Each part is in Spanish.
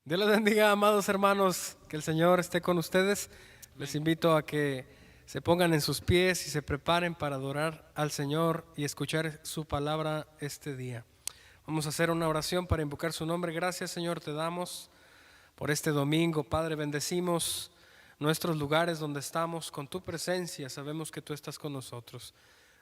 Dios les bendiga, amados hermanos, que el Señor esté con ustedes. Les invito a que se pongan en sus pies y se preparen para adorar al Señor y escuchar su palabra este día. Vamos a hacer una oración para invocar su nombre. Gracias, Señor, te damos por este domingo. Padre, bendecimos nuestros lugares donde estamos con tu presencia. Sabemos que tú estás con nosotros.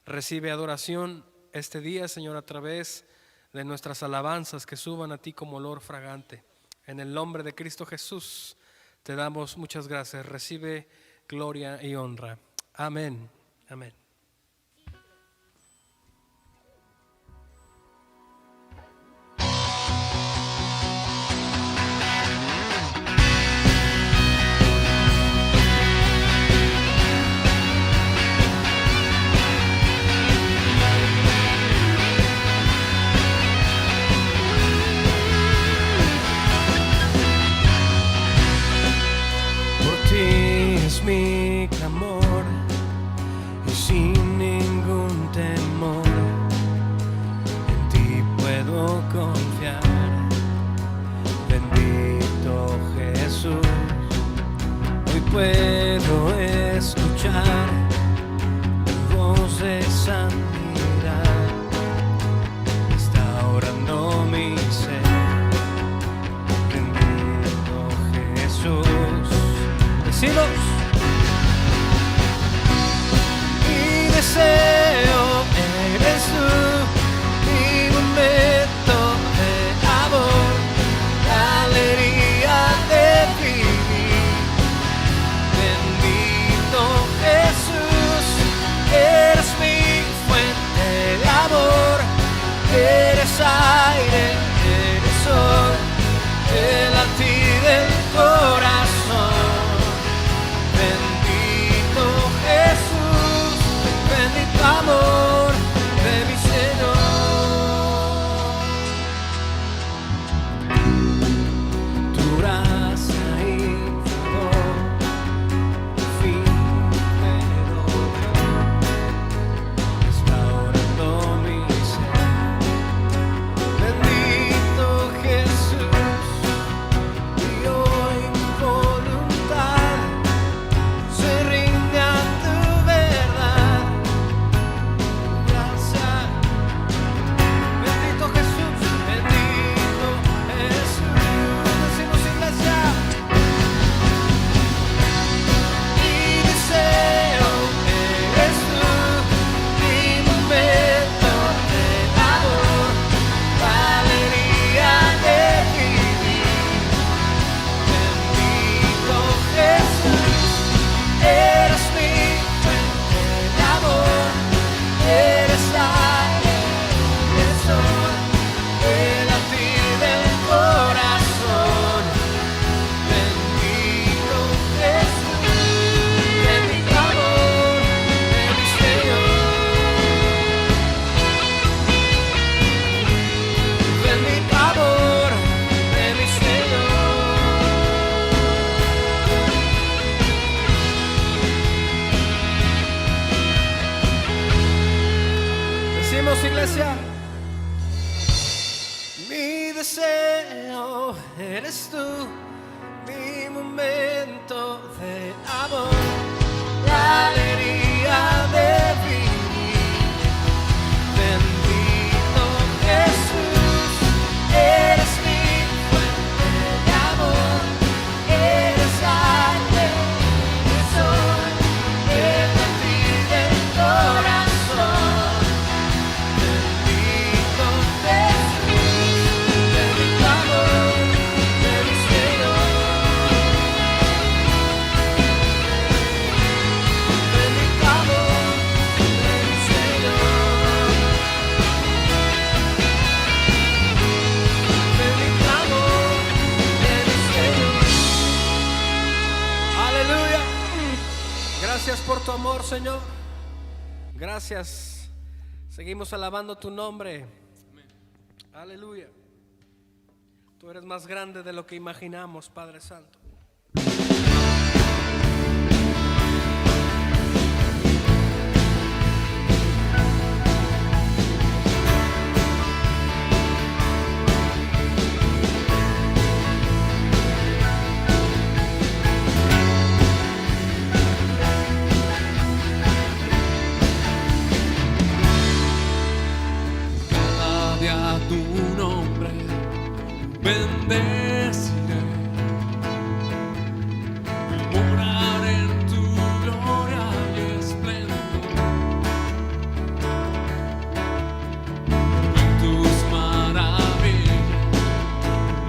Recibe adoración este día, Señor, a través de nuestras alabanzas que suban a ti como olor fragante. En el nombre de Cristo Jesús te damos muchas gracias. Recibe gloria y honra. Amén. Amén. Mi clamor y sin ningún temor en ti puedo confiar. Bendito Jesús, hoy puedo escuchar tu voz de sanidad. Está orando mi ser. Bendito Jesús. Decimos. Deseo eres tú, mi momento de amor, la alegría de vivir. Bendito Jesús, eres mi fuente de amor, eres aire, eres sol, el latir del corazón. Bendito Jesús, bendito amor de mi Señor. Tu gracia y favor, fin me logró. Está orando mi ser. Bendito Jesús, y hoy mi voluntad se rinde a tu verdad. Bendito Jesús, decimos iglesia. Mi deseo eres tú, mi momento de amor, la alegría de vivir. Bendito Jesús, eres mi fuente de amor, eres aire, eres sol, el latir del corazón. Bendito Jesús, bendito amor de mi Señor. Bendito amor de mi Señor. Decimos iglesia. Mi deseo eres tú, mi momento de amor, la alegría de vivir. Bendito Jesús, eres mi fuente de amor, eres aire, eres sol, el latir del corazón. Bendito Jesús, bendito amor de mi Señor. por tu amor, Señor. Gracias. Seguimos alabando tu nombre. Aleluya. Tú eres más grande de lo que imaginamos, Padre Santo. Cada día tu nombre bendeciré y morar en tu gloria y esplendor. En tus maravillas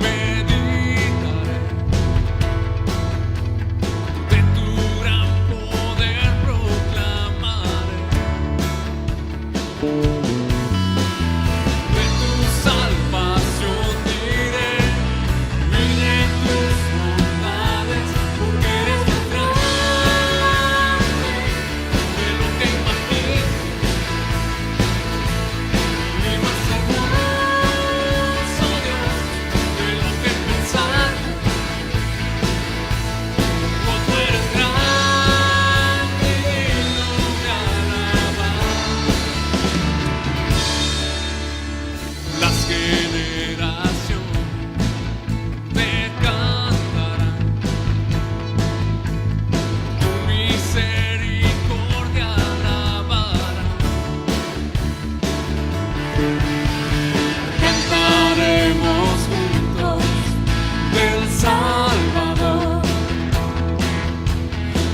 meditaré, de tu gran poder proclamaré. De tu salvación diré, y de tus bondades, porque eres más grande de lo que imagino, y más hermoso, Dios, de lo que pensar. Oh, tú eres grande y digno de alabar. Las generaciones te cantarán, tu misericordia alabarán. Cantaremos juntos del Salvador,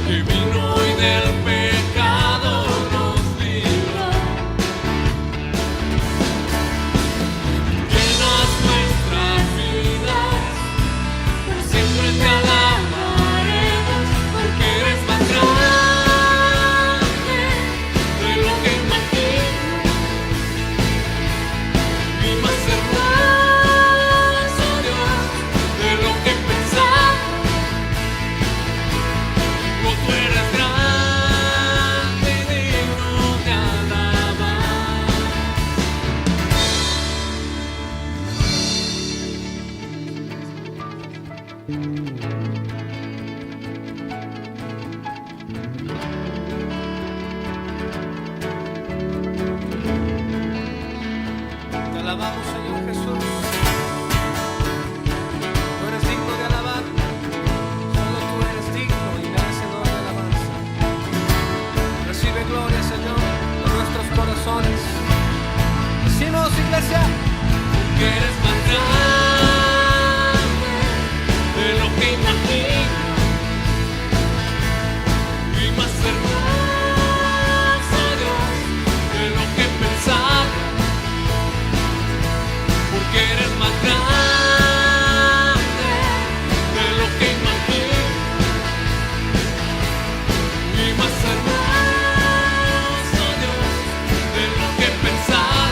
que vino y del pecado nos libró. Llenas nuestras vidas, por siempre te alabaremos, porque eres más grande de lo que imagino, y más hermoso, Dios, de lo que pensamos. Oh, tú eres grande y digno de alabar. Te alabamos, Señor Jesús. Tú eres digno de alabar. Solo tú eres digno y merecedor de alabanza. Recibe gloria, Señor, en nuestros corazones. Decimos, iglesia, Que eres más grande de lo que imagino, y más hermoso, Dios, de lo que pensaba, porque eres más grande de lo que imagino, y más hermoso, Dios, de lo que pensaba.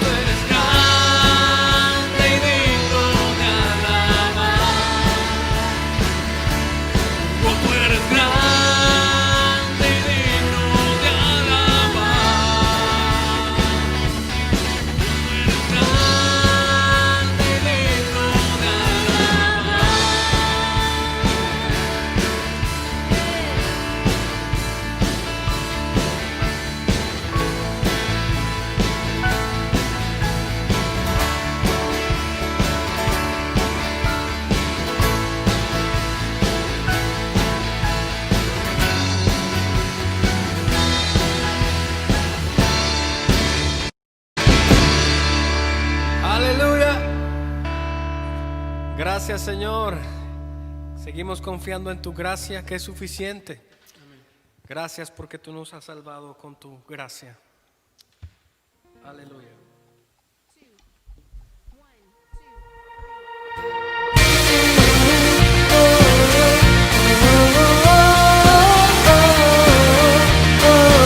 Tú eres grande y digno de alabar. Oh, tú eres grande y digno de alabar. Tú eres grande y digno de alabar. aleluya. Gracias, Señor. Seguimos confiando en tu gracia, que es suficiente. Gracias porque tú nos has salvado con tu gracia. Aleluya. Oh,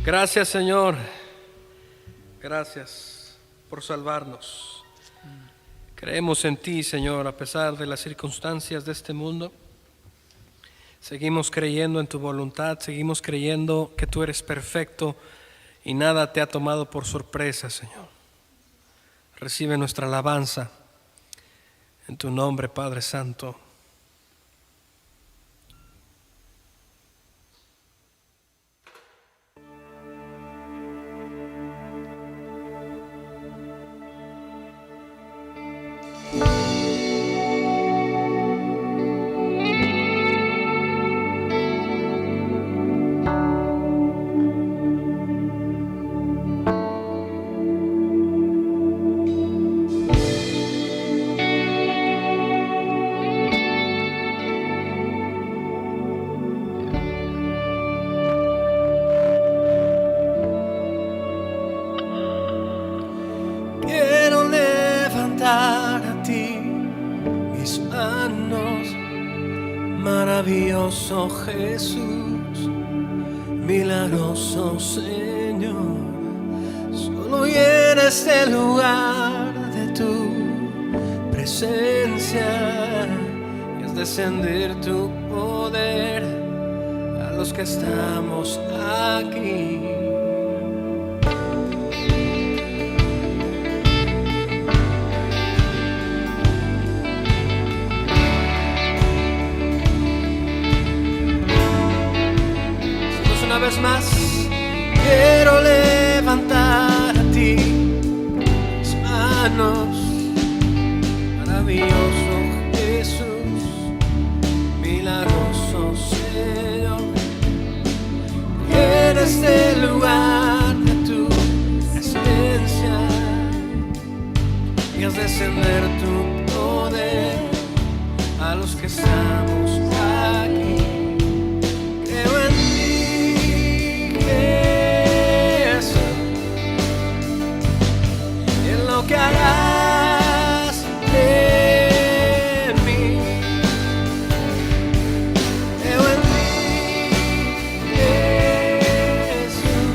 Gracias, Señor. Gracias por salvarnos. Creemos en ti, Señor, a pesar de las circunstancias de este mundo. Seguimos creyendo en tu voluntad, seguimos creyendo que tú eres perfecto y nada te ha tomado por sorpresa, Señor. Recibe nuestra alabanza en tu nombre, Padre Santo. Quiero levantar a ti mis manos, maravilloso Jesús, milagroso Señor. Solo llena este lugar de tu presencia y es descender tu poder a los que estamos aquí. Una vez más, quiero levantar a ti mis manos, maravilloso Jesús, milagroso Señor. En este lugar de tu presencia y haz descender tu poder a los que estamos aquí. Creo en que harás de mí. Creo en ti, Jesús,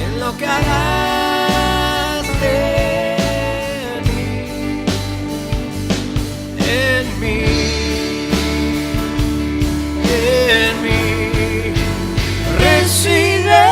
en lo que harás de mí, en mí, en mí. Recibe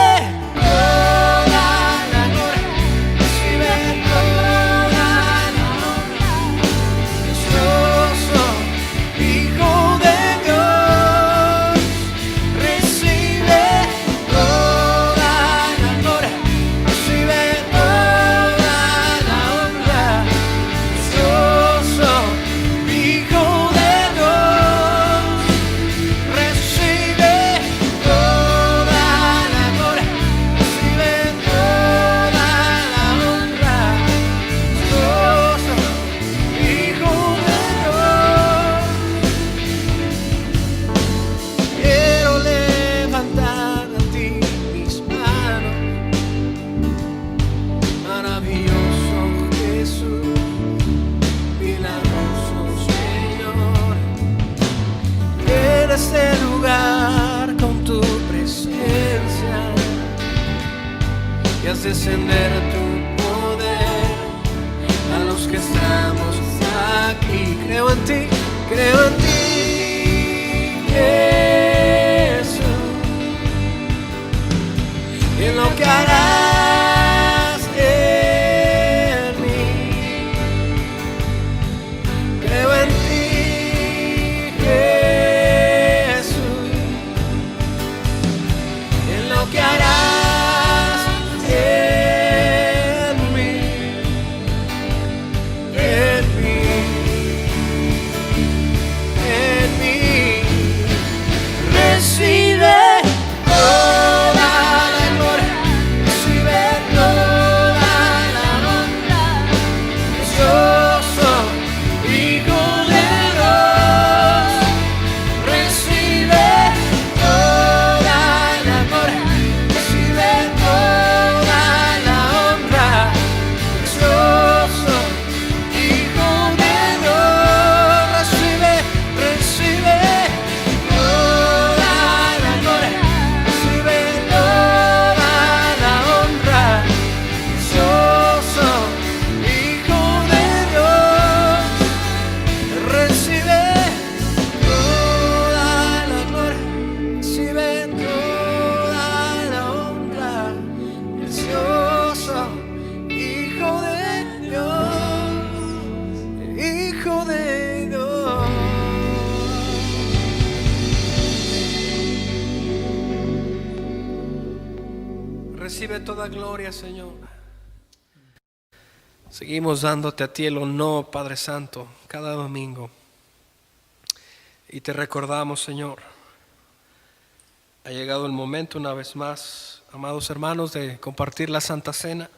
este lugar con tu presencia y haz descender tu poder a los que estamos aquí. Creo en ti, Jesús, y en lo que harás en mí. Creo en ti, que harás en mí, en mí, en mí. Recibe toda la gloria. Recibe toda gloria, Señor. Seguimos dándote a ti el honor, Padre Santo, cada domingo. Y te recordamos, Señor, ha llegado el momento una vez más, amados hermanos, de compartir la Santa Cena.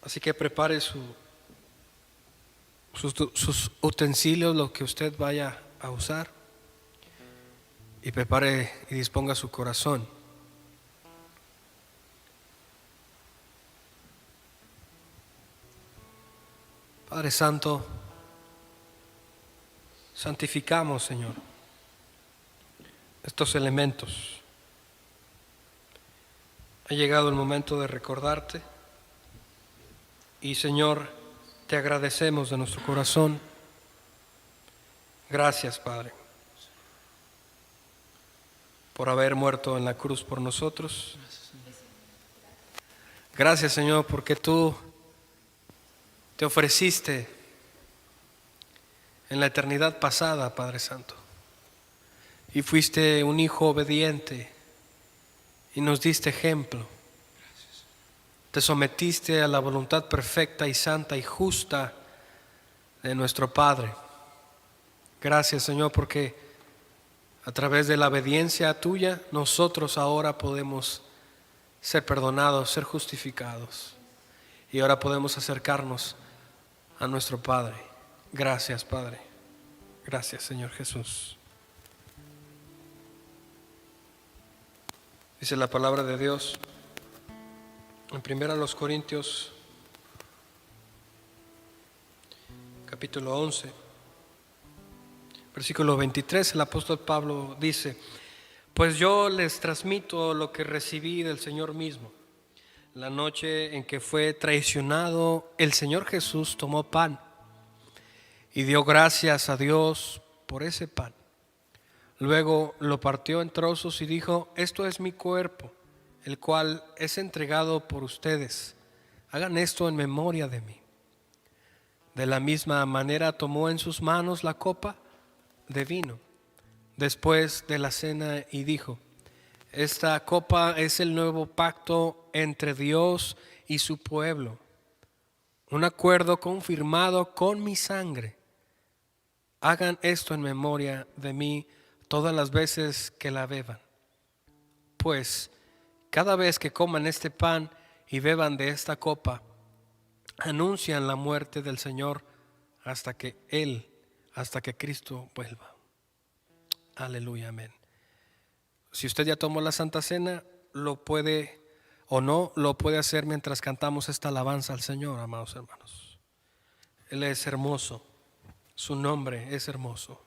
Así que prepare sus utensilios, lo que usted vaya a usar, y prepare y disponga su corazón. Padre Santo, santificamos, Señor, estos elementos. Ha llegado el momento de recordarte y, Señor, te agradecemos de nuestro corazón. Gracias, Padre, por haber muerto en la cruz por nosotros. Gracias, Señor, porque tú te ofreciste en la eternidad pasada, Padre Santo, y fuiste un hijo obediente y nos diste ejemplo. Te sometiste a la voluntad perfecta y santa y justa de nuestro Padre. Gracias, Señor, porque a través de la obediencia tuya nosotros ahora podemos ser perdonados, ser justificados, y ahora podemos acercarnos a nuestro Padre. Gracias, Padre. Gracias, Señor Jesús. Dice la palabra de Dios en 1 Corintios capítulo 11, versículo 23, el apóstol Pablo dice: pues yo les transmito lo que recibí del Señor mismo. La noche en que fue traicionado, el Señor Jesús tomó pan y dio gracias a Dios por ese pan. Luego lo partió en trozos y dijo: esto es mi cuerpo, el cual es entregado por ustedes. Hagan esto en memoria de mí. De la misma manera tomó en sus manos la copa de vino después de la cena y dijo: esta copa es el nuevo pacto entre Dios y su pueblo, un acuerdo confirmado con mi sangre. Hagan esto en memoria de mí todas las veces que la beban. Pues cada vez que coman este pan y beban de esta copa, anuncian la muerte del Señor hasta que Cristo vuelva. Aleluya, amén. Si usted ya tomó la Santa Cena, lo puede o no lo puede hacer mientras cantamos esta alabanza al Señor, amados hermanos. Él es hermoso, su nombre es hermoso.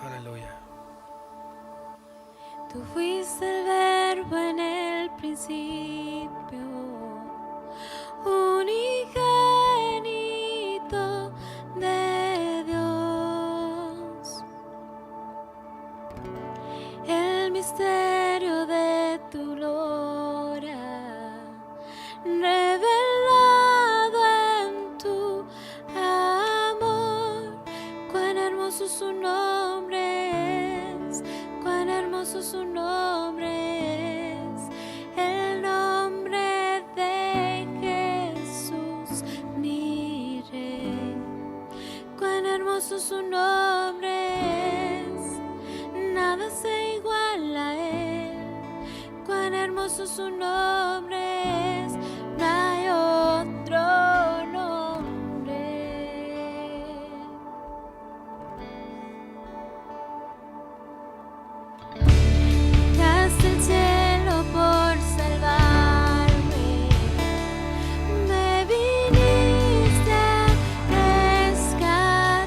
Aleluya. Tú fuiste el verbo en el principio, unigénito de Dios. El misterio de tu gloria revelado en tu amor. Cuán hermoso su nombre es, cuán hermoso su nombre es, el nombre de Jesús mi Rey. Cuán hermoso su nombre es, nada se iguala a él. Cuán hermoso su nombre es, no hay otro nombre. Llegaste al cielo por salvarme, me viniste a rescatar.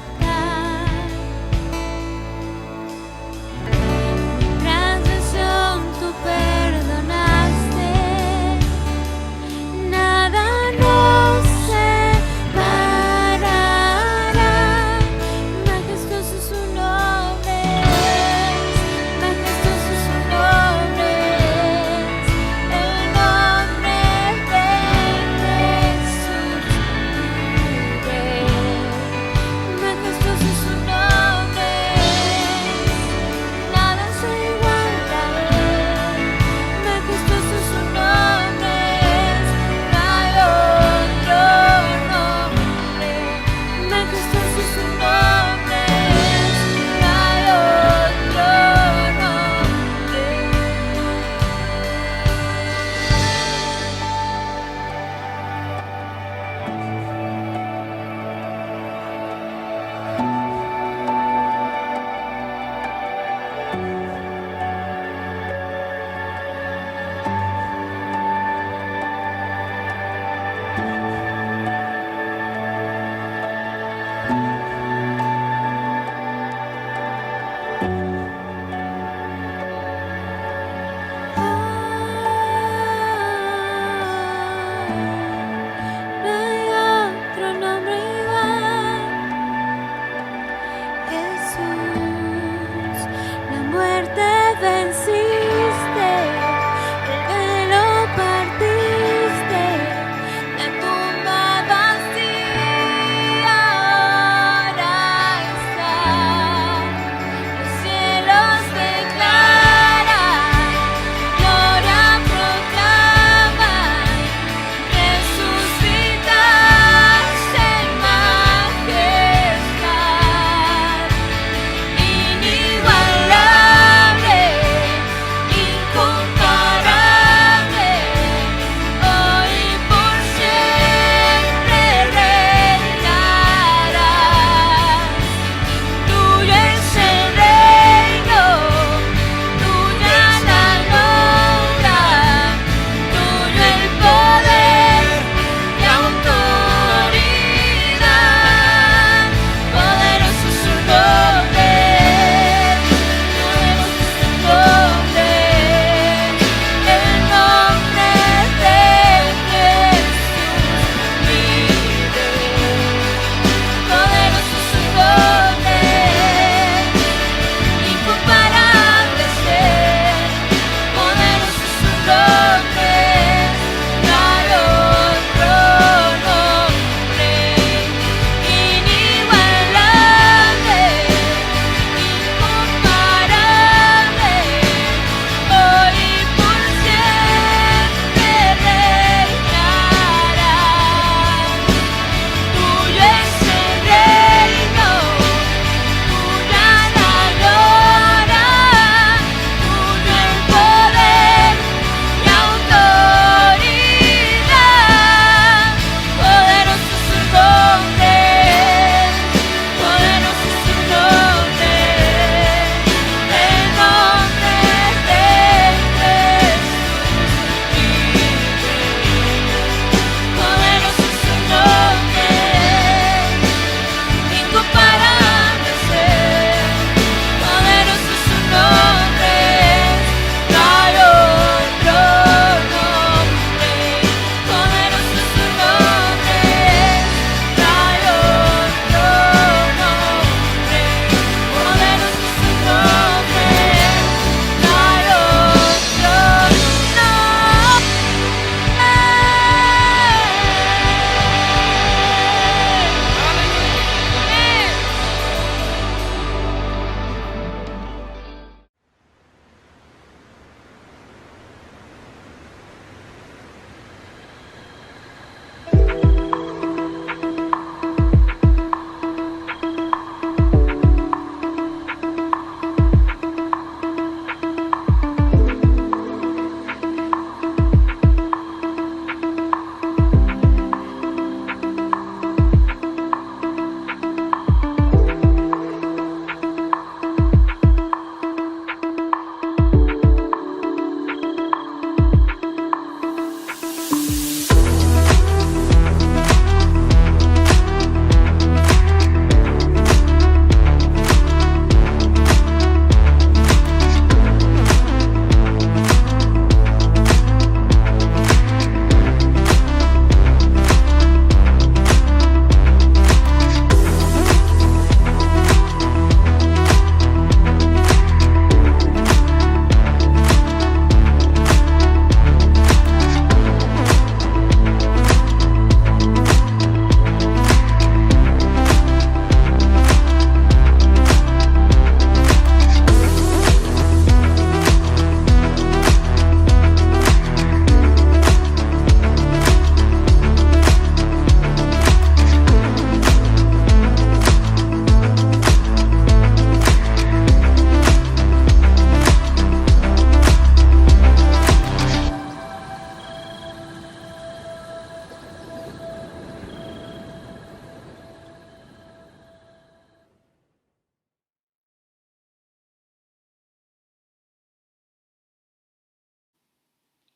Mi transgresión tú perdonaste, nada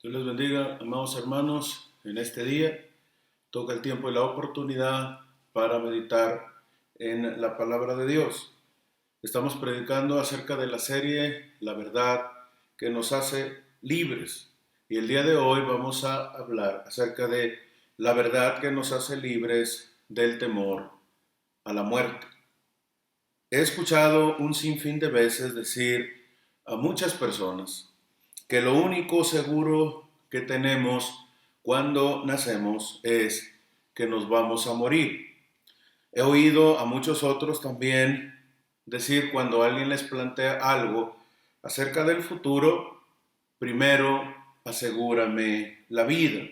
Dios les bendiga, amados hermanos, en este día. Toca el tiempo y la oportunidad para meditar en la palabra de Dios. Estamos predicando acerca de la serie La verdad que nos hace libres. Y el día de hoy vamos a hablar acerca de la verdad que nos hace libres del temor a la muerte. He escuchado un sinfín de veces decir a muchas personas que lo único seguro que tenemos cuando nacemos es que nos vamos a morir. He oído a muchos otros también decir cuando alguien les plantea algo acerca del futuro, primero asegúrame la vida.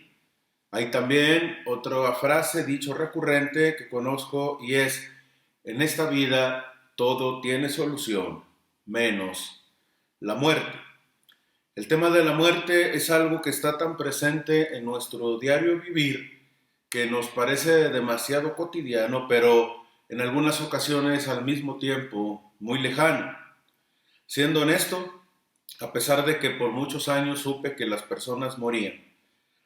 Hay también otra frase, dicho recurrente que conozco y es, en esta vida todo tiene solución, menos la muerte. El tema de la muerte es algo que está tan presente en nuestro diario vivir que nos parece demasiado cotidiano, pero en algunas ocasiones al mismo tiempo muy lejano. Siendo honesto, a pesar de que por muchos años supe que las personas morían,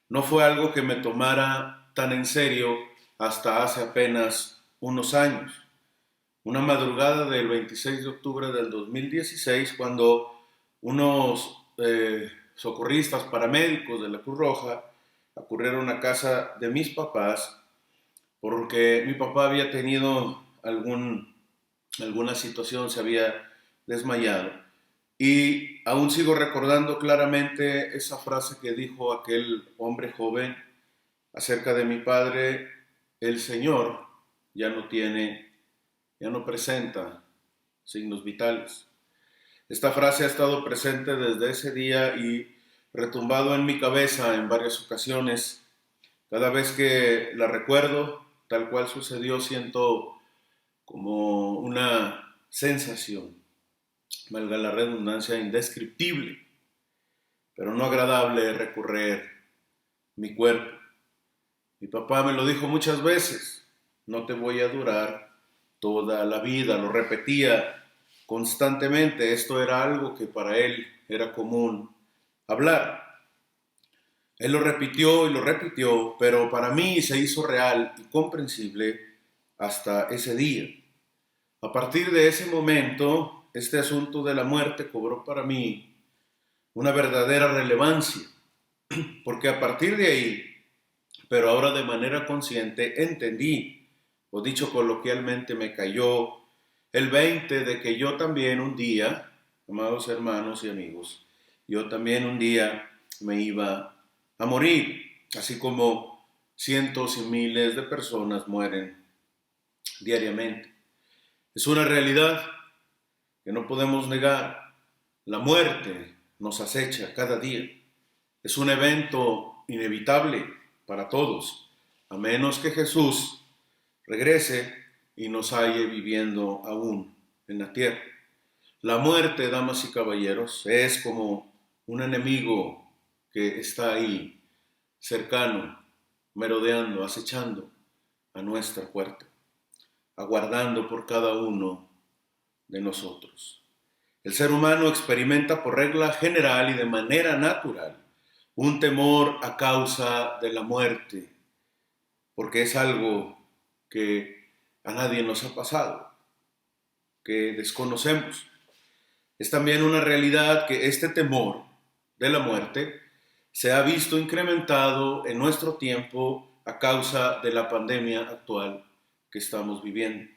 no fue algo que me tomara tan en serio hasta hace apenas unos años. Una madrugada del 26 de octubre del 2016, cuando unos socorristas paramédicos de la Cruz Roja acudieron a casa de mis papás porque mi papá había tenido alguna situación, se había desmayado. Y aún sigo recordando claramente esa frase que dijo aquel hombre joven acerca de mi padre: el Señor ya no presenta signos vitales. Esta frase ha estado presente desde ese día y retumbado en mi cabeza en varias ocasiones. Cada vez que la recuerdo, tal cual sucedió, siento como una sensación, valga la redundancia, indescriptible, pero no agradable, recorrer mi cuerpo. Mi papá me lo dijo muchas veces: no te voy a durar toda la vida. Lo repetía constantemente. Esto era algo que para él era común hablar. Él lo repitió y lo repitió, pero para mí se hizo real y comprensible hasta ese día. A partir de ese momento, este asunto de la muerte cobró para mí una verdadera relevancia, porque a partir de ahí, pero ahora de manera consciente, entendí, o dicho coloquialmente, me cayó el 20 de que yo también un día, amados hermanos y amigos, yo también un día me iba a morir, así como cientos y miles de personas mueren diariamente. Es una realidad que no podemos negar. La muerte nos acecha cada día. Es un evento inevitable para todos, a menos que Jesús regrese y nos halle viviendo aún en la tierra. La muerte, damas y caballeros, es como un enemigo que está ahí, cercano, merodeando, acechando a nuestra puerta, aguardando por cada uno de nosotros. El ser humano experimenta por regla general y de manera natural un temor a causa de la muerte, porque es algo que a nadie nos ha pasado, que desconocemos. Es también una realidad que este temor de la muerte se ha visto incrementado en nuestro tiempo a causa de la pandemia actual que estamos viviendo.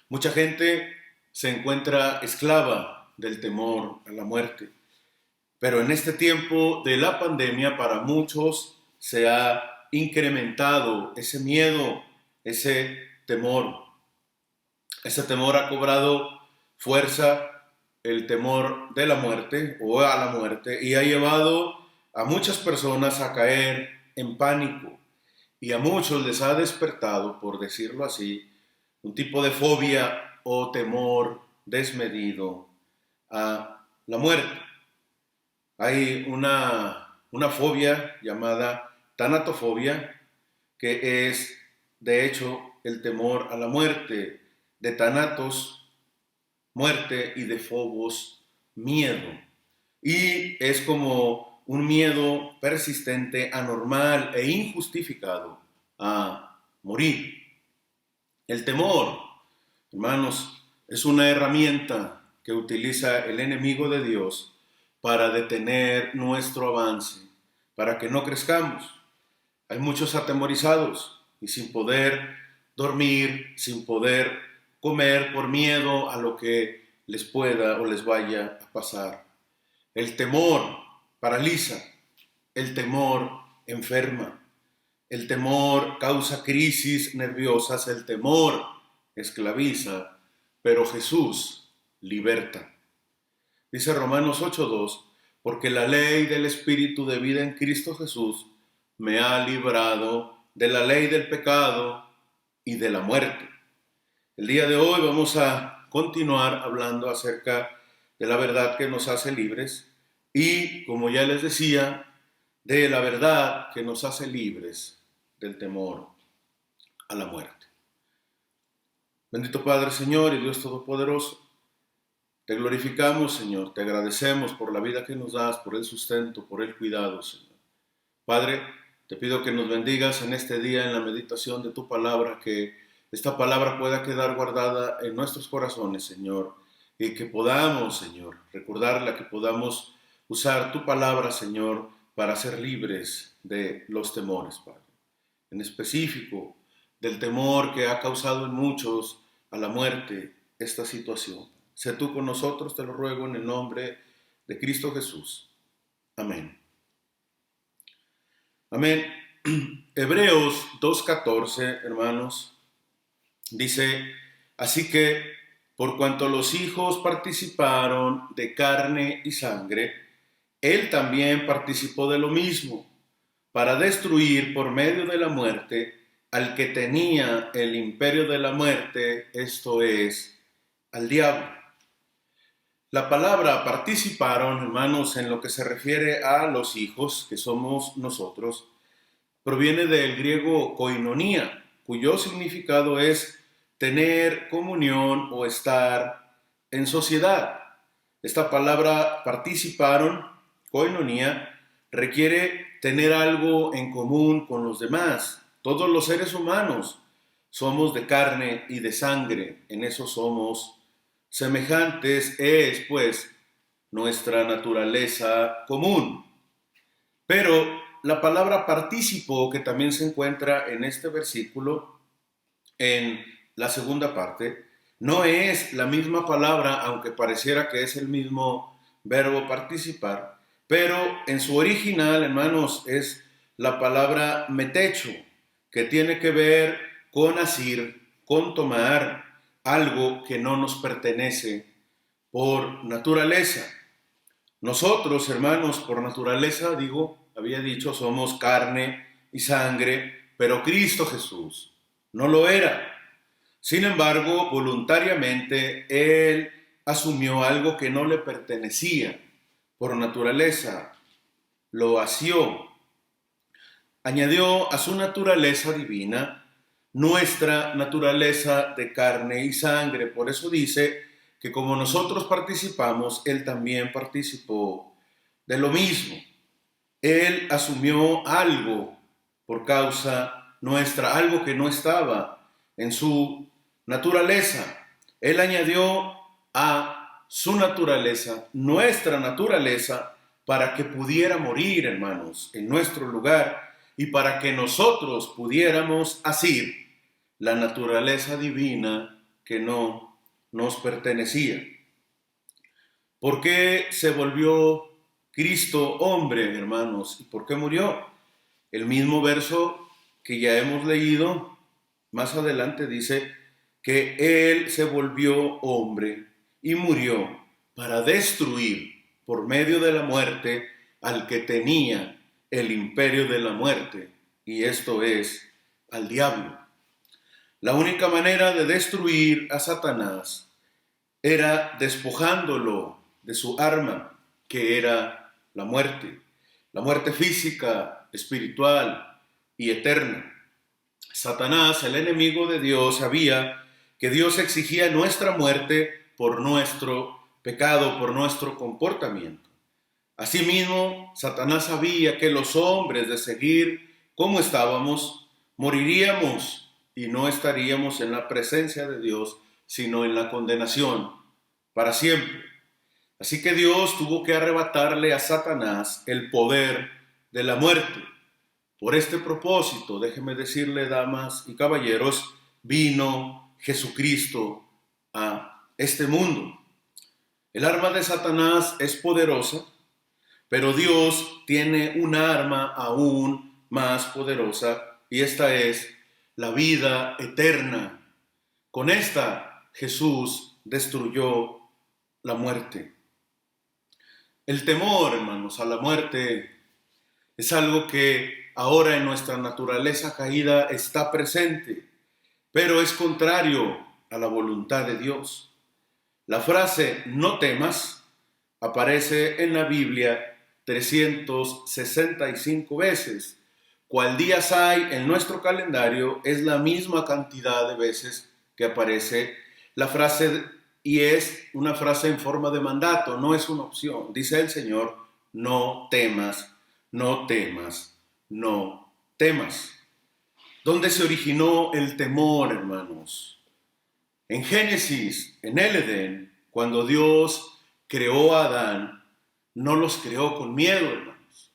Mucha gente se encuentra esclava del temor a la muerte, pero en este tiempo de la pandemia para muchos se ha incrementado ese miedo, ese temor. Ese temor ha cobrado fuerza, el temor de la muerte o a la muerte, y ha llevado a muchas personas a caer en pánico, y a muchos les ha despertado, por decirlo así, un tipo de fobia o temor desmedido a la muerte. Hay una fobia llamada tanatofobia, que es de hecho el temor a la muerte, de thanatos, muerte, y de phobos, miedo. Y es como un miedo persistente, anormal e injustificado a morir. El temor, hermanos, es una herramienta que utiliza el enemigo de Dios para detener nuestro avance, para que no crezcamos. Hay muchos atemorizados y sin poder dormir, sin poder comer por miedo a lo que les pueda o les vaya a pasar. El temor paraliza, el temor enferma, el temor causa crisis nerviosas, el temor esclaviza, pero Jesús liberta. Dice Romanos 8:2, porque la ley del Espíritu de vida en Cristo Jesús me ha librado de la ley del pecado y de la muerte. El día de hoy vamos a continuar hablando acerca de la verdad que nos hace libres y, como ya les decía, de la verdad que nos hace libres del temor a la muerte. Bendito Padre, Señor y Dios Todopoderoso, te glorificamos, Señor, te agradecemos por la vida que nos das, por el sustento, por el cuidado, Señor. Padre, te pido que nos bendigas en este día en la meditación de tu palabra, que esta palabra pueda quedar guardada en nuestros corazones, Señor, y que podamos, Señor, recordarla, que podamos usar tu palabra, Señor, para ser libres de los temores, Padre. En específico, del temor que ha causado en muchos a la muerte esta situación. Sé tú con nosotros, te lo ruego en el nombre de Cristo Jesús. Amén. Amén. Hebreos 2:14, hermanos, dice, así que por cuanto los hijos participaron de carne y sangre, él también participó de lo mismo, para destruir por medio de la muerte al que tenía el imperio de la muerte, esto es, al diablo. La palabra participaron, hermanos, en lo que se refiere a los hijos, que somos nosotros, proviene del griego koinonía, cuyo significado es tener comunión o estar en sociedad. Esta palabra participaron, koinonía, requiere tener algo en común con los demás. Todos los seres humanos somos de carne y de sangre, en eso somos semejantes, es pues nuestra naturaleza común. Pero la palabra participó, que también se encuentra en este versículo, en la segunda parte, no es la misma palabra, aunque pareciera que es el mismo verbo participar, pero en su original, hermanos, es la palabra metecho, que tiene que ver con asir, con tomar algo que no nos pertenece por naturaleza. Nosotros, hermanos, por naturaleza, había dicho, somos carne y sangre, pero Cristo Jesús no lo era. Sin embargo, voluntariamente, Él asumió algo que no le pertenecía por naturaleza, lo asió, añadió a su naturaleza divina nuestra naturaleza de carne y sangre. Por eso dice que como nosotros participamos, Él también participó de lo mismo. Él asumió algo por causa nuestra, algo que no estaba en su naturaleza. Él añadió a su naturaleza, nuestra naturaleza, para que pudiera morir, hermanos, en nuestro lugar y para que nosotros pudiéramos asir la naturaleza divina que no nos pertenecía. ¿Por qué se volvió Cristo hombre, hermanos? ¿Y por qué murió? El mismo verso que ya hemos leído más adelante dice que Él se volvió hombre y murió para destruir por medio de la muerte al que tenía el imperio de la muerte, y esto es al diablo. La única manera de destruir a Satanás era despojándolo de su arma, que era la muerte física, espiritual y eterna. Satanás, el enemigo de Dios, sabía que Dios exigía nuestra muerte por nuestro pecado, por nuestro comportamiento. Asimismo, Satanás sabía que los hombres, de seguir como estábamos, moriríamos y no estaríamos en la presencia de Dios, sino en la condenación para siempre. Así que Dios tuvo que arrebatarle a Satanás el poder de la muerte. Por este propósito, déjenme decirle, damas y caballeros, vino Jesucristo a este mundo. El arma de Satanás es poderosa, pero Dios tiene un arma aún más poderosa, y esta es la vida eterna. Con esta Jesús destruyó la muerte. El temor, hermanos, a la muerte es algo que ahora en nuestra naturaleza caída está presente, pero es contrario a la voluntad de Dios. La frase "no temas" aparece en la Biblia 365 veces. Cual días hay en nuestro calendario, es la misma cantidad de veces que aparece la frase, y es una frase en forma de mandato, no es una opción. Dice el Señor: no temas, no temas, no temas. ¿Dónde se originó el temor, hermanos? En Génesis, en el Edén, cuando Dios creó a Adán, no los creó con miedo, hermanos.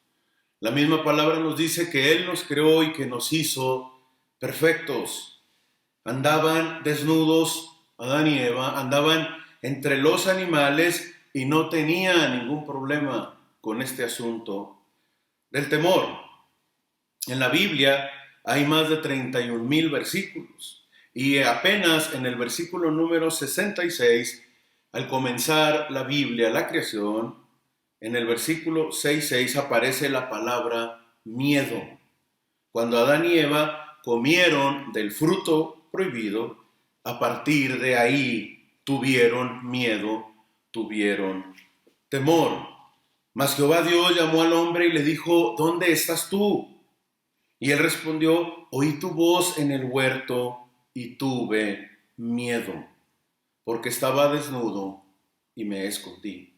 La misma palabra nos dice que Él nos creó y que nos hizo perfectos. Andaban desnudos, Adán y Eva, andaban entre los animales y no tenían ningún problema con este asunto del temor. En la Biblia hay más de 31,000 versículos, y apenas en el versículo número 66, al comenzar la Biblia, la creación, en el versículo 6:6 aparece la palabra miedo. Cuando Adán y Eva comieron del fruto prohibido, a partir de ahí tuvieron miedo, tuvieron temor. Mas Jehová Dios llamó al hombre y le dijo: ¿dónde estás tú? Y él respondió: oí tu voz en el huerto y tuve miedo, porque estaba desnudo y me escondí.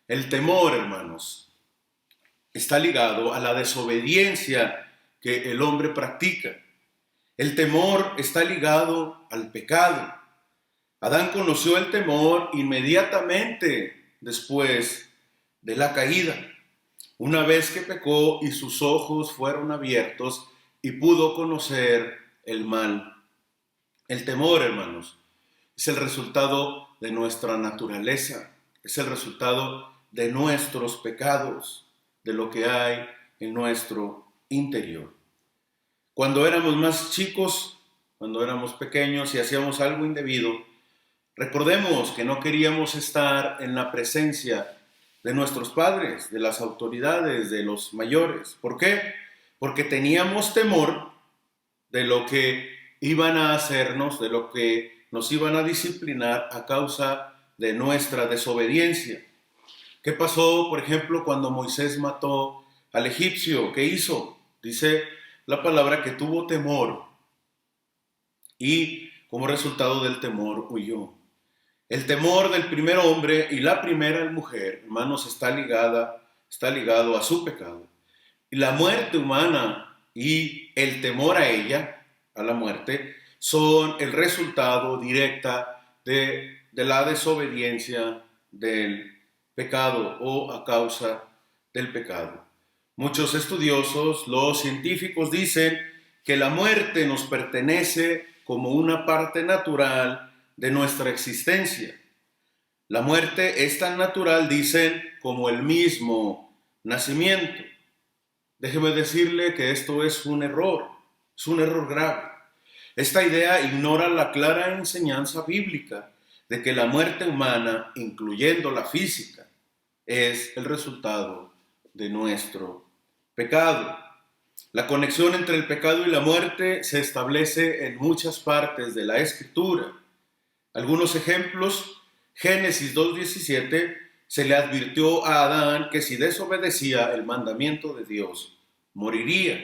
El temor, hermanos, está ligado a la desobediencia que el hombre practica. El temor está ligado al pecado. Adán conoció el temor inmediatamente después de la caída, una vez que pecó y sus ojos fueron abiertos y pudo conocer el mal. El temor, hermanos, es el resultado de nuestra naturaleza, es el resultado de nuestros pecados, de lo que hay en nuestro interior. Cuando éramos más chicos, cuando éramos pequeños y hacíamos algo indebido, recordemos que no queríamos estar en la presencia de nuestros padres, de las autoridades, de los mayores. ¿Por qué? Porque teníamos temor de lo que iban a hacernos, de lo que nos iban a disciplinar a causa de nuestra desobediencia. ¿Qué pasó, por ejemplo, cuando Moisés mató al egipcio? ¿Qué hizo? Dice la palabra que tuvo temor y como resultado del temor huyó. El temor del primer hombre y la primera mujer, hermanos, está ligado a su pecado. Y la muerte humana y el temor a ella, a la muerte, son el resultado directa de la desobediencia del pecado o a causa del pecado. Muchos estudiosos, los científicos, dicen que la muerte nos pertenece como una parte natural de nuestra existencia. La muerte es tan natural, dicen, como el mismo nacimiento. Déjeme decirle que esto es un error grave. Esta idea ignora la clara enseñanza bíblica de que la muerte humana, incluyendo la física, es el resultado de nuestro pecado. La conexión entre el pecado y la muerte se establece en muchas partes de la Escritura. Algunos ejemplos: Génesis 2:17, se le advirtió a Adán que si desobedecía el mandamiento de Dios, moriría.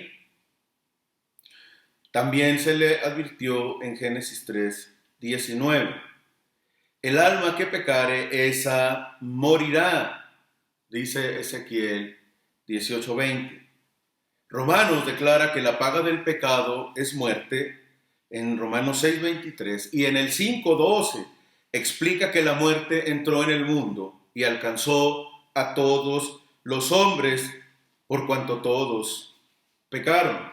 También se le advirtió en Génesis 3:19, el alma que pecare, esa morirá. dice Ezequiel 18:20. Romanos declara que la paga del pecado es muerte en Romanos 6:23, y en el 5:12 explica que la muerte entró en el mundo y alcanzó a todos los hombres por cuanto todos pecaron.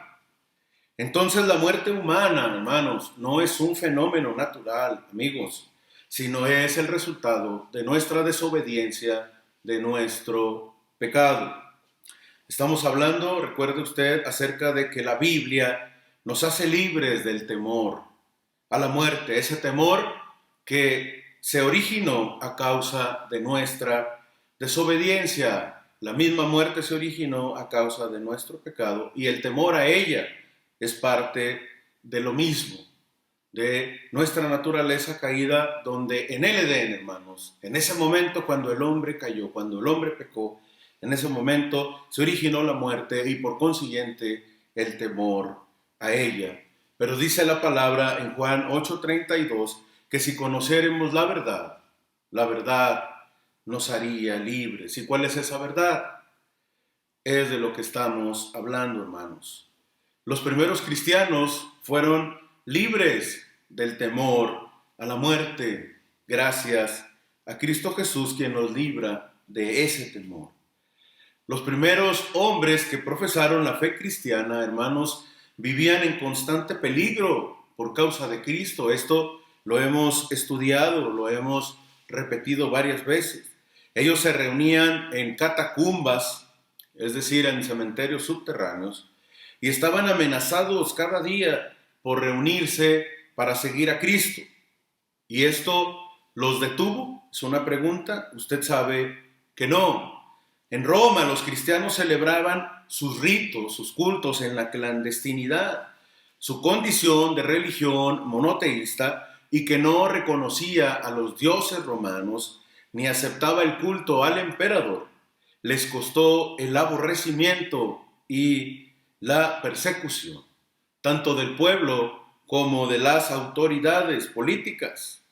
Entonces la muerte humana, hermanos, no es un fenómeno natural, amigos, sino es el resultado de nuestra desobediencia, de nuestro pecado. Estamos hablando, recuerde usted, acerca de que la Biblia nos hace libres del temor a la muerte, ese temor que se originó a causa de nuestra desobediencia. La misma muerte se originó a causa de nuestro pecado y el temor a ella es parte de lo mismo, de nuestra naturaleza caída, donde en el Edén, hermanos, en ese momento cuando el hombre cayó, cuando el hombre pecó, en ese momento se originó la muerte y por consiguiente el temor a ella. Pero dice la palabra en Juan 8:32 que si conociéramos la verdad nos haría libres. ¿Y cuál es esa verdad? Es de lo que estamos hablando, hermanos. Los primeros cristianos fueron libres del temor a la muerte, gracias a Cristo Jesús, quien nos libra de ese temor. Los primeros hombres que profesaron la fe cristiana, hermanos, vivían en constante peligro por causa de Cristo. Esto lo hemos estudiado, lo hemos repetido varias veces. Ellos se reunían en catacumbas, es decir, en cementerios subterráneos, y estaban amenazados cada día por reunirse para seguir a Cristo. ¿Y esto los detuvo? Es una pregunta. Usted sabe que no. En Roma los cristianos celebraban sus ritos, sus cultos en la clandestinidad. Su condición de religión monoteísta y que no reconocía a los dioses romanos ni aceptaba el culto al emperador les costó el aborrecimiento y la persecución, tanto del pueblo como de las autoridades políticas.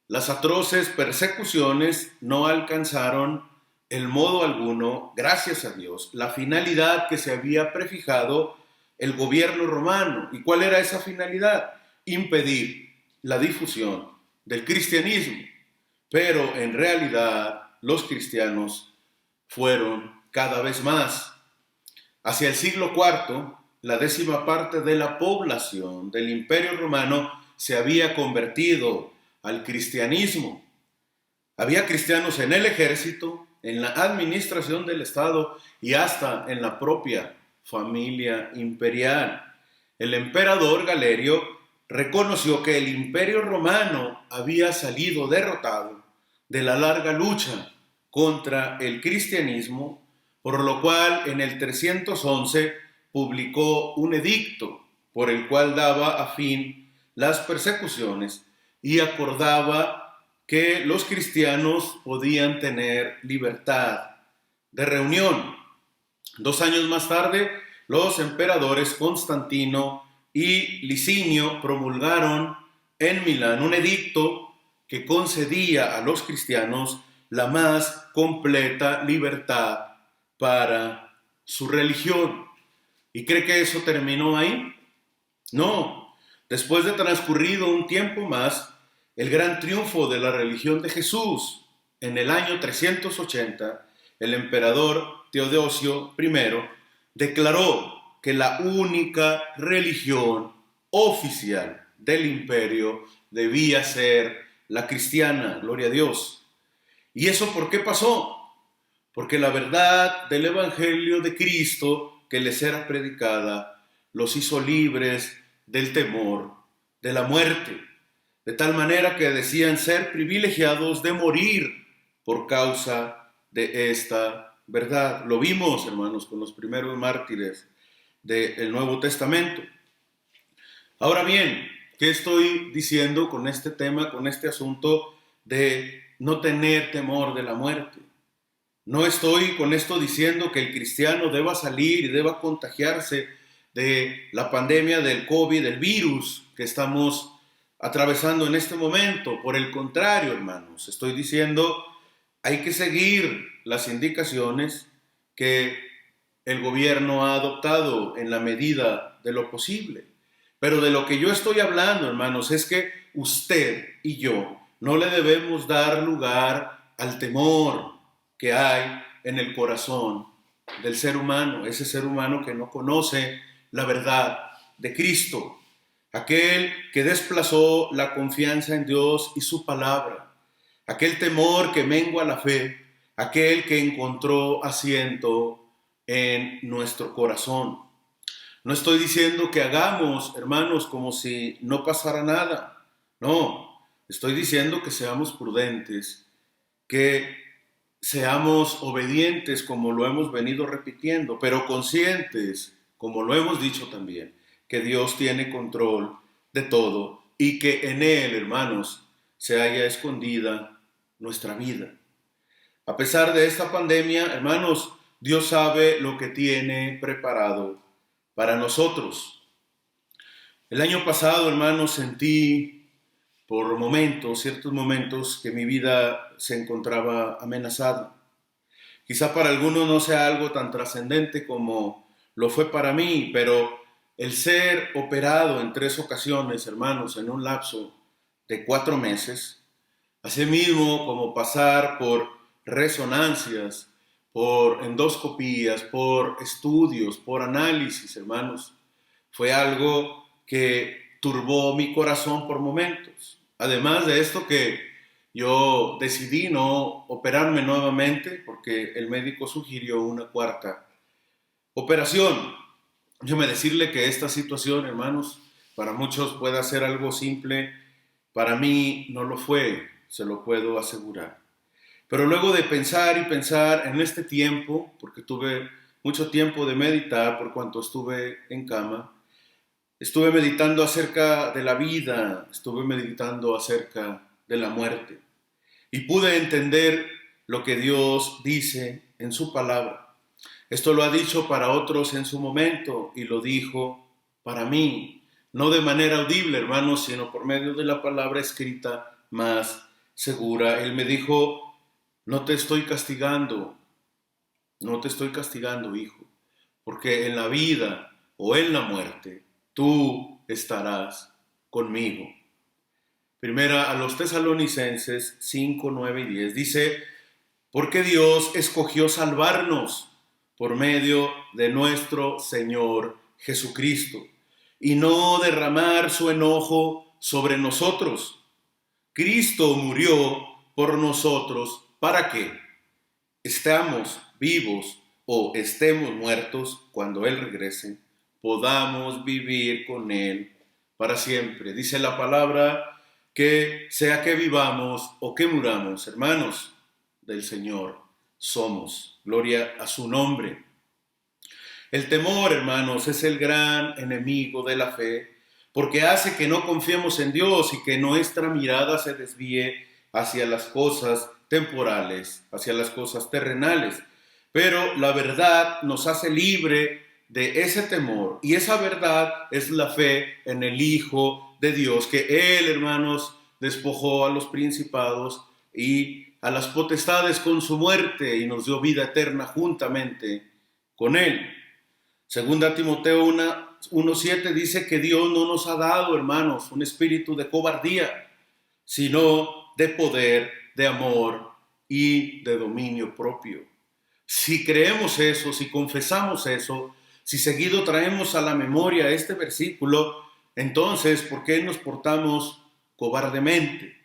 Las atroces persecuciones no alcanzaron en modo alguno, gracias a Dios, la finalidad que se había prefijado el gobierno romano. ¿Y cuál era esa finalidad? Impedir la difusión del cristianismo. Pero en realidad los cristianos fueron cada vez más. Hacia el siglo IV, la 10ª parte de la población del Imperio Romano se había convertido al cristianismo. Había cristianos en el ejército, en la administración del Estado y hasta en la propia familia imperial. El emperador Galerio reconoció que el Imperio Romano había salido derrotado de la larga lucha contra el cristianismo, por lo cual en el 311 publicó un edicto por el cual daba a fin las persecuciones y acordaba que los cristianos podían tener libertad de reunión. 2 años más tarde, los emperadores Constantino y Licinio promulgaron en Milán un edicto que concedía a los cristianos la más completa libertad para su religión. ¿Y cree que eso terminó ahí? No. Después de transcurrido un tiempo más, el gran triunfo de la religión de Jesús, en el año 380, el emperador Teodosio I declaró que la única religión oficial del imperio debía ser la cristiana, gloria a Dios. ¿Y eso por qué pasó? Porque la verdad del Evangelio de Cristo que les era predicada los hizo libres del temor de la muerte, de tal manera que decían ser privilegiados de morir por causa de esta verdad. Lo vimos, hermanos, con los primeros mártires del Nuevo Testamento. Ahora bien, ¿qué estoy diciendo con este tema, con este asunto de no tener temor de la muerte? No estoy con esto diciendo que el cristiano deba salir y deba contagiarse de la pandemia del COVID, del virus que estamos atravesando en este momento. Por el contrario, hermanos, estoy diciendo Hay que seguir las indicaciones que el gobierno ha adoptado en la medida de lo posible. Pero de lo que yo estoy hablando, hermanos, es que usted y yo no le debemos dar lugar al temor que hay en el corazón del ser humano, ese ser humano que no conoce la verdad de Cristo, aquel que desplazó la confianza en Dios y su palabra, aquel temor que mengua la fe, aquel que encontró asiento en nuestro corazón. No estoy diciendo que hagamos, hermanos, como si no pasara nada. No, estoy diciendo que seamos prudentes, que seamos obedientes como lo hemos venido repitiendo, pero conscientes, como lo hemos dicho también, que Dios tiene control de todo y que en Él, hermanos, se halla escondida nuestra vida. A pesar de esta pandemia, hermanos, Dios sabe lo que tiene preparado para nosotros. El año pasado, hermanos, sentí por momentos, ciertos momentos, que mi vida se encontraba amenazada. Quizá para algunos no sea algo tan trascendente como lo fue para mí, pero el ser operado en 3 ocasiones, hermanos, en un lapso de 4 meses, asimismo como pasar por resonancias, por endoscopías, por estudios, por análisis, hermanos, fue algo que turbó mi corazón por momentos. Además de esto que yo decidí no operarme nuevamente porque el médico sugirió una 4ª operación. Déjeme decirle que esta situación, hermanos, para muchos puede ser algo simple, para mí no lo fue, se lo puedo asegurar. Pero luego de pensar y pensar en este tiempo, porque tuve mucho tiempo de meditar por cuanto estuve en cama, estuve meditando acerca de la vida, estuve meditando acerca de la muerte. Y pude entender lo que Dios dice en su palabra. Esto lo ha dicho para otros en su momento y lo dijo para mí. No de manera audible, hermanos, sino por medio de la palabra escrita más segura. Él me dijo: no te estoy castigando, hijo, porque en la vida o en la muerte tú estarás conmigo. Primera a los Tesalonicenses 5, 9 y 10 dice: porque Dios escogió salvarnos por medio de nuestro Señor Jesucristo y no derramar su enojo sobre nosotros. Cristo murió por nosotros para que estamos vivos o estemos muertos cuando Él regrese, podamos vivir con Él para siempre. Dice la palabra que sea que vivamos o que muramos, hermanos, del Señor somos. Gloria a su nombre. El temor, hermanos, es el gran enemigo de la fe, porque hace que no confiemos en Dios y que nuestra mirada se desvíe hacia las cosas temporales, hacia las cosas terrenales. Pero la verdad nos hace libre de ese temor, y esa verdad es la fe en el Hijo de Dios, que Él, hermanos, despojó a los principados y a las potestades con su muerte y nos dio vida eterna juntamente con Él. Segunda Timoteo 1:7 dice que Dios no nos ha dado, hermanos, un espíritu de cobardía, sino de poder, de amor y de dominio propio. Si creemos eso, si confesamos eso, si seguido traemos a la memoria este versículo, entonces, ¿por qué nos portamos cobardemente?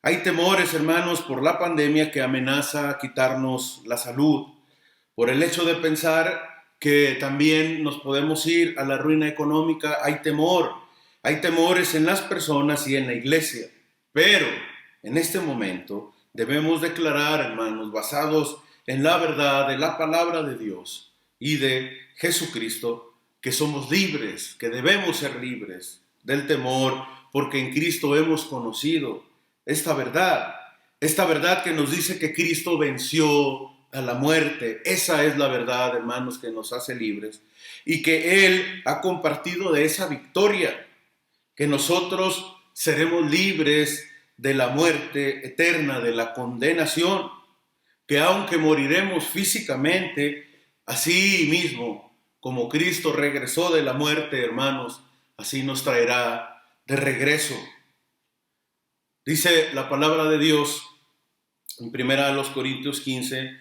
Hay temores, hermanos, por la pandemia que amenaza a quitarnos la salud, por el hecho de pensar que también nos podemos ir a la ruina económica. Hay temores en las personas y en la iglesia, pero en este momento debemos declarar, hermanos, basados en la verdad de la palabra de Dios y de Jesucristo, que somos libres, que debemos ser libres del temor, porque en Cristo hemos conocido esta verdad que nos dice que Cristo venció a la muerte. Esa es la verdad, hermanos, que nos hace libres, y que Él ha compartido de esa victoria, que nosotros seremos libres de la muerte eterna, de la condenación, que aunque moriremos físicamente, así mismo como Cristo regresó de la muerte, hermanos, así nos traerá de regreso. Dice la palabra de Dios en 1 Corintios 15,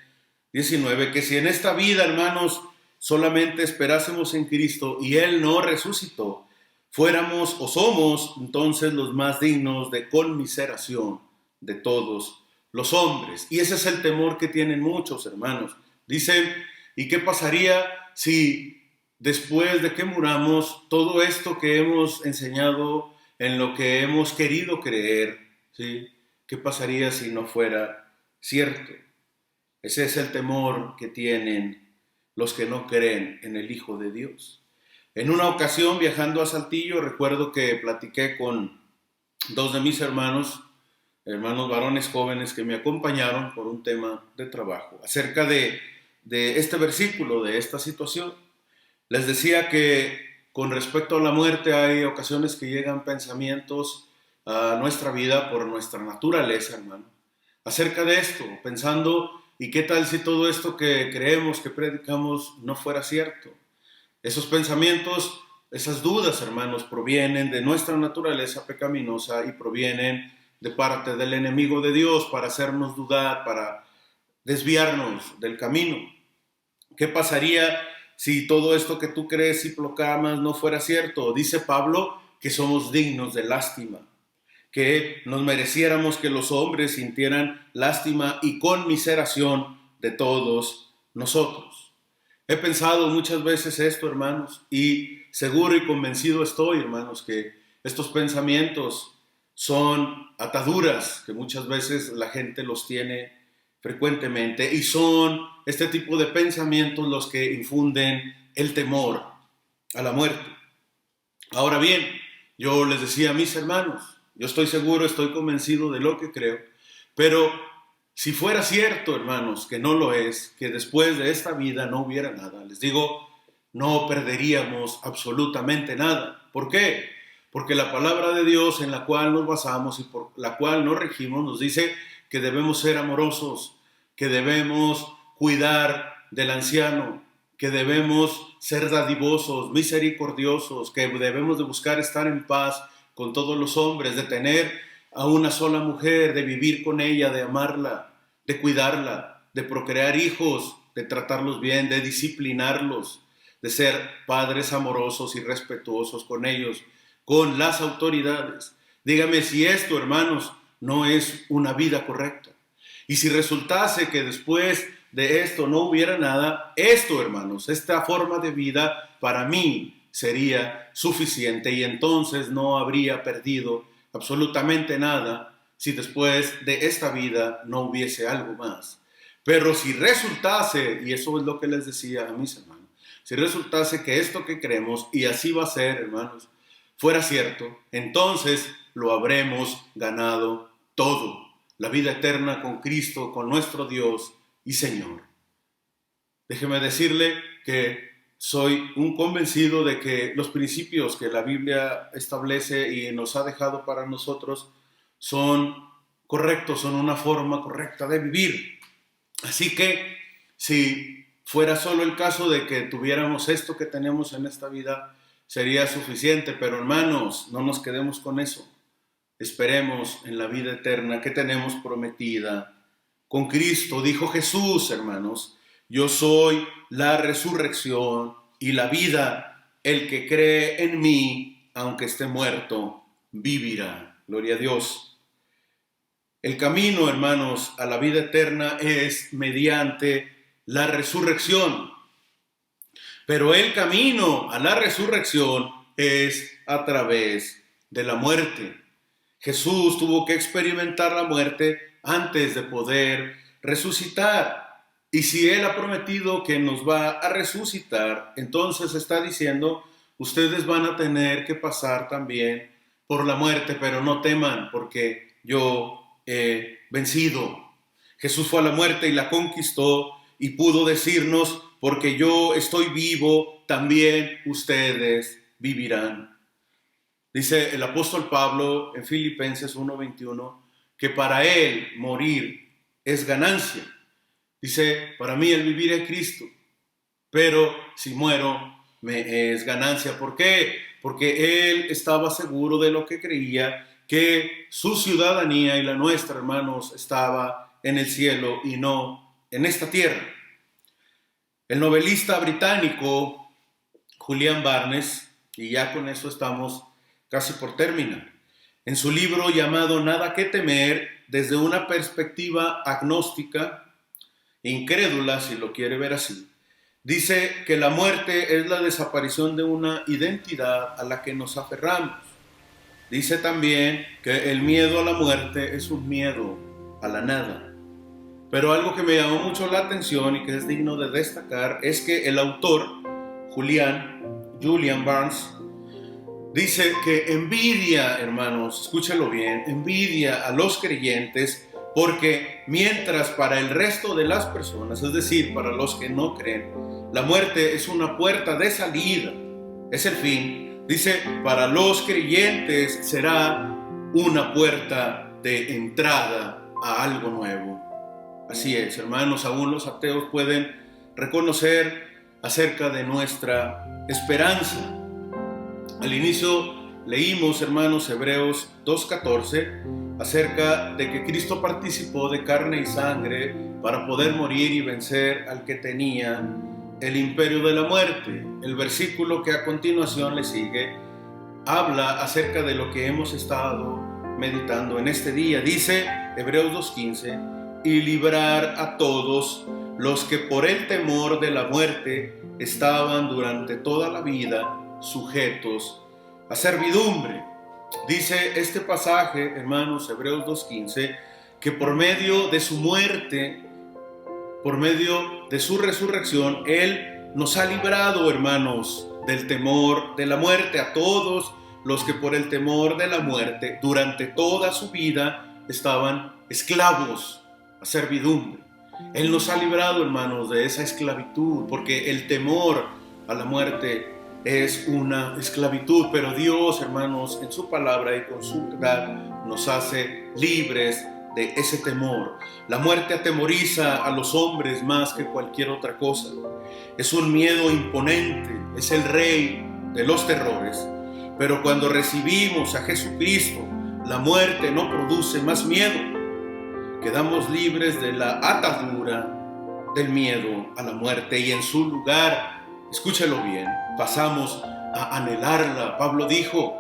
19, que si en esta vida, hermanos, solamente esperásemos en Cristo y Él no resucitó, fuéramos o somos entonces los más dignos de conmiseración de todos los hombres. Y ese es el temor que tienen muchos, hermanos. Dicen, ¿y qué pasaría si después de que muramos, todo esto que hemos enseñado, en lo que hemos querido creer, ¿sí? ¿Qué pasaría si no fuera cierto? Ese es el temor que tienen los que no creen en el Hijo de Dios. En una ocasión, viajando a Saltillo, recuerdo que platiqué con dos de mis hermanos varones jóvenes que me acompañaron por un tema de trabajo, acerca de este versículo, de esta situación. Les decía que con respecto a la muerte hay ocasiones que llegan pensamientos a nuestra vida por nuestra naturaleza, hermano, acerca de esto, pensando, ¿y qué tal si todo esto que creemos, que predicamos, no fuera cierto? Esos pensamientos, esas dudas, hermanos, provienen de nuestra naturaleza pecaminosa y provienen de parte del enemigo de Dios para hacernos dudar, para desviarnos del camino. ¿Qué pasaría si todo esto que tú crees y proclamas no fuera cierto? Dice Pablo que somos dignos de lástima, que nos mereciéramos que los hombres sintieran lástima y conmiseración de todos nosotros. He pensado muchas veces esto, hermanos, y seguro y convencido estoy, hermanos, que estos pensamientos son ataduras que muchas veces la gente los tiene frecuentemente, y son este tipo de pensamientos los que infunden el temor a la muerte. Ahora bien, yo les decía a mis hermanos, yo estoy seguro, estoy convencido de lo que creo, pero si fuera cierto, hermanos, que no lo es, que después de esta vida no hubiera nada, les digo, no perderíamos absolutamente nada. ¿Por qué? Porque la palabra de Dios en la cual nos basamos y por la cual nos regimos nos dice que debemos ser amorosos, que debemos cuidar del anciano, que debemos ser dadivosos, misericordiosos, que debemos de buscar estar en paz con todos los hombres, de tener a una sola mujer, de vivir con ella, de amarla, de cuidarla, de procrear hijos, de tratarlos bien, de disciplinarlos, de ser padres amorosos y respetuosos con ellos, con las autoridades. Dígame si esto, hermanos, no es una vida correcta. Y si resultase que después de esto no hubiera nada, esto, hermanos, esta forma de vida para mí sería suficiente y entonces no habría perdido absolutamente nada si después de esta vida no hubiese algo más. Pero si resultase, y eso es lo que les decía a mis hermanos, si resultase que esto que creemos, y así va a ser, hermanos, fuera cierto, entonces lo habremos ganado todo. La vida eterna con Cristo, con nuestro Dios y Señor. Déjeme decirle que soy un convencido de que los principios que la Biblia establece y nos ha dejado para nosotros son correctos, son una forma correcta de vivir. Así que si fuera solo el caso de que tuviéramos esto que tenemos en esta vida, sería suficiente. Pero hermanos, no nos quedemos con eso. Esperemos en la vida eterna que tenemos prometida con Cristo. Dijo Jesús, hermanos, yo soy la resurrección y la vida. El que cree en mí, aunque esté muerto, vivirá. Gloria a Dios. El camino, hermanos, a la vida eterna es mediante la resurrección. Pero el camino a la resurrección es a través de la muerte. Jesús tuvo que experimentar la muerte antes de poder resucitar. Y si Él ha prometido que nos va a resucitar, entonces está diciendo, ustedes van a tener que pasar también por la muerte, pero no teman, porque yo he vencido. Jesús fue a la muerte y la conquistó y pudo decirnos, porque yo estoy vivo, también ustedes vivirán. Dice el apóstol Pablo en Filipenses 1:21, que para él morir es ganancia. Dice, para mí el vivir es Cristo, pero si muero me es ganancia. ¿Por qué? Porque él estaba seguro de lo que creía, que su ciudadanía y la nuestra, hermanos, estaba en el cielo y no en esta tierra. El novelista británico Julian Barnes, y ya con eso estamos casi por terminar, en su libro llamado Nada que temer, desde una perspectiva agnóstica, incrédula, si lo quiere ver así, dice que la muerte es la desaparición de una identidad a la que nos aferramos. Dice también que el miedo a la muerte es un miedo a la nada. Pero algo que me llamó mucho la atención y que es digno de destacar es que el autor, Julian Barnes, dice que envidia, hermanos, escúchalo bien, envidia a los creyentes porque mientras para el resto de las personas, es decir, para los que no creen, la muerte es una puerta de salida, es el fin, dice, para los creyentes será una puerta de entrada a algo nuevo. Así es, hermanos, aún los ateos pueden reconocer acerca de nuestra esperanza. Al inicio leímos, hermanos, Hebreos 2:14, acerca de que Cristo participó de carne y sangre para poder morir y vencer al que tenía el imperio de la muerte. El versículo que a continuación le sigue habla acerca de lo que hemos estado meditando en este día. Dice Hebreos 2:15, y librar a todos los que por el temor de la muerte estaban durante toda la vida sujetos a servidumbre. Dice este pasaje, hermanos, Hebreos 2:15, que por medio de su muerte, por medio de su resurrección, Él nos ha librado, hermanos, del temor de la muerte. A todos los que por el temor de la muerte durante toda su vida estaban esclavos a servidumbre. Él nos ha librado, hermanos, de esa esclavitud, porque el temor a la muerte es una esclavitud, pero Dios, hermanos, en su palabra y con su verdad nos hace libres de ese temor. La muerte atemoriza a los hombres más que cualquier otra cosa. Es un miedo imponente, es el rey de los terrores. Pero cuando recibimos a Jesucristo, la muerte no produce más miedo. Quedamos libres de la atadura del miedo a la muerte y en su lugar, escúchelo bien, pasamos a anhelarla. Pablo dijo,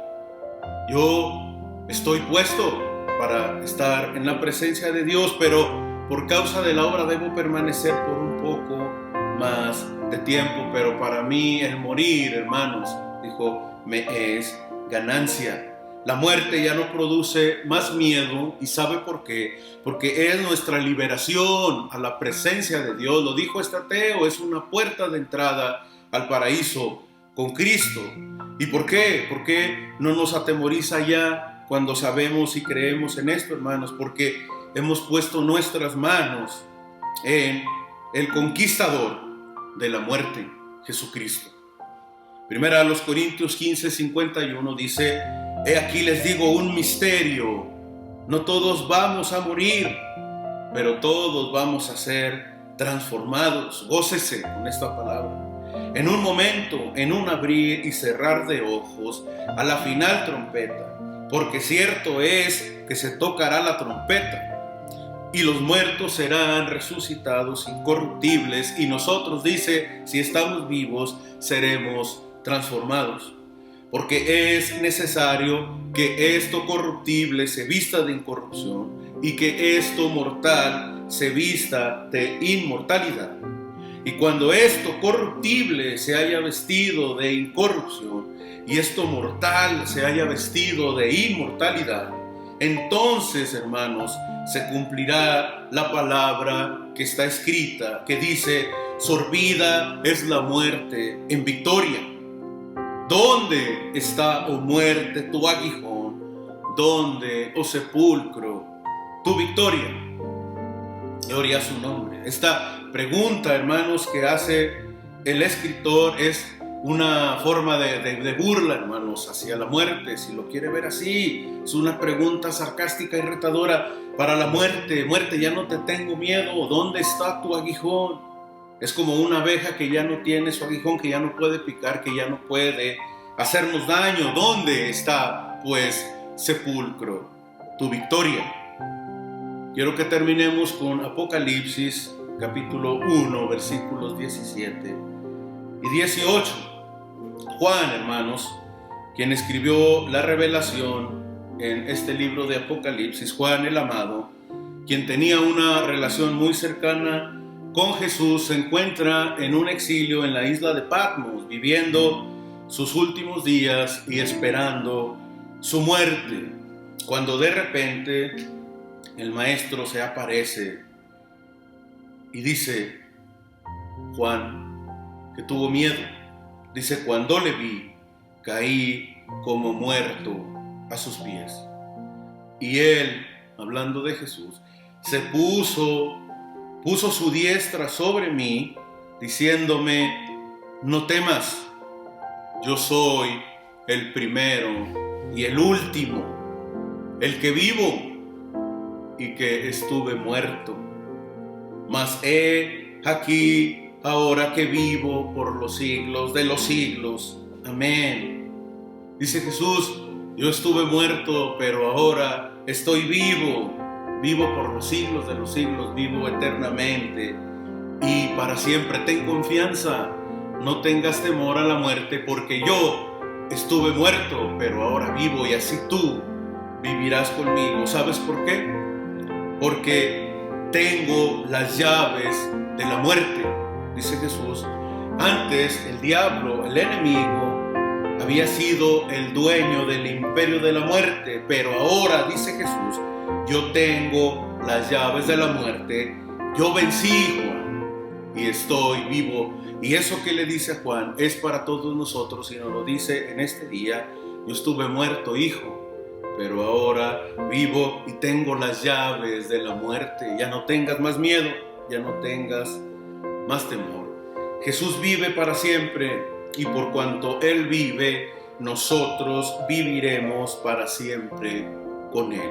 yo estoy puesto para estar en la presencia de Dios, pero por causa de la obra debo permanecer por un poco más de tiempo. Pero para mí el morir, hermanos, dijo, me es ganancia. La muerte ya no produce más miedo, y ¿sabe por qué? Porque es nuestra liberación a la presencia de Dios. Lo dijo este ateo, es una puerta de entrada al paraíso con Cristo. ¿Y por qué? ¿Por qué no nos atemoriza ya cuando sabemos y creemos en esto, hermanos? Porque hemos puesto nuestras manos en el conquistador de la muerte, Jesucristo. Primera a los Corintios 15:51 dice, he aquí les digo un misterio, no todos vamos a morir, pero todos vamos a ser transformados. Gócese con esta palabra. En un momento, en un abrir y cerrar de ojos, a la final trompeta, porque cierto es que se tocará la trompeta, y los muertos serán resucitados incorruptibles, y nosotros, dice, si estamos vivos, seremos transformados. Porque es necesario que esto corruptible se vista de incorrupción y que esto mortal se vista de inmortalidad. Y cuando esto corruptible se haya vestido de incorrupción y esto mortal se haya vestido de inmortalidad, entonces, hermanos, se cumplirá la palabra que está escrita, que dice, sorbida es la muerte en victoria. ¿Dónde está, oh muerte, tu aguijón? ¿Dónde, oh sepulcro, tu victoria? Gloria a su nombre. Esta pregunta, hermanos, que hace el escritor es una forma de burla, hermanos, hacia la muerte, si lo quiere ver así. Es una pregunta sarcástica y retadora para la muerte. Muerte, ya no te tengo miedo, ¿dónde está tu aguijón? Es como una abeja que ya no tiene su aguijón, que ya no puede picar, que ya no puede hacernos daño. ¿Dónde está, pues, sepulcro, tu victoria? Quiero que terminemos con Apocalipsis, capítulo 1, versículos 17 y 18. Juan, hermanos, quien escribió la revelación en este libro de Apocalipsis, Juan el amado, quien tenía una relación muy cercana con Jesús, se encuentra en un exilio en la isla de Patmos, viviendo sus últimos días y esperando su muerte, cuando de repente el maestro se aparece y dice, Juan, que tuvo miedo, dice, cuando le vi, caí como muerto a sus pies. Y él, hablando de Jesús, se puso su diestra sobre mí, diciéndome, no temas, yo soy el primero y el último, el que vivo y que estuve muerto. Mas he aquí ahora que vivo por los siglos de los siglos. Amén. Dice Jesús, yo estuve muerto, pero ahora estoy vivo. Vivo por los siglos de los siglos, vivo eternamente y para siempre. Ten confianza, no tengas temor a la muerte, porque yo estuve muerto, pero ahora vivo y así tú vivirás conmigo. ¿Sabes por qué? Porque tengo las llaves de la muerte, dice Jesús. Antes el diablo, el enemigo, había sido el dueño del imperio de la muerte, pero ahora, dice Jesús, yo tengo las llaves de la muerte, yo vencí, Juan, y estoy vivo. Y eso que le dice a Juan es para todos nosotros y nos lo dice en este día. Yo estuve muerto, hijo, pero ahora vivo y tengo las llaves de la muerte. Ya no tengas más miedo, ya no tengas más temor. Jesús vive para siempre y por cuanto Él vive, nosotros viviremos para siempre con Él.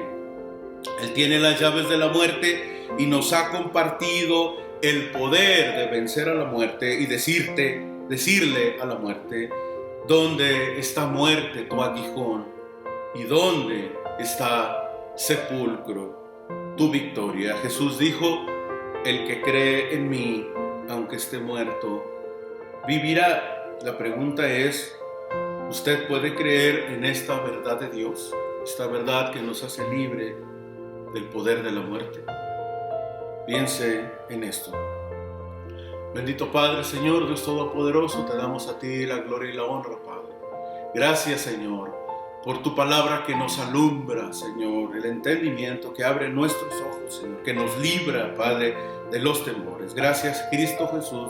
Él tiene las llaves de la muerte y nos ha compartido el poder de vencer a la muerte y decirle a la muerte, ¿dónde está muerte tu aguijón? ¿Y dónde está sepulcro tu victoria? Jesús dijo, el que cree en mí, aunque esté muerto, vivirá. La pregunta es, ¿usted puede creer en esta verdad de Dios? Esta verdad que nos hace libre del poder de la muerte. Piense en esto. Bendito Padre, Señor, Dios Todopoderoso, te damos a ti la gloria y la honra, Padre. Gracias, Señor, por tu palabra que nos alumbra, Señor, el entendimiento, que abre nuestros ojos, Señor, que nos libra, Padre, de los temores. Gracias, Cristo Jesús,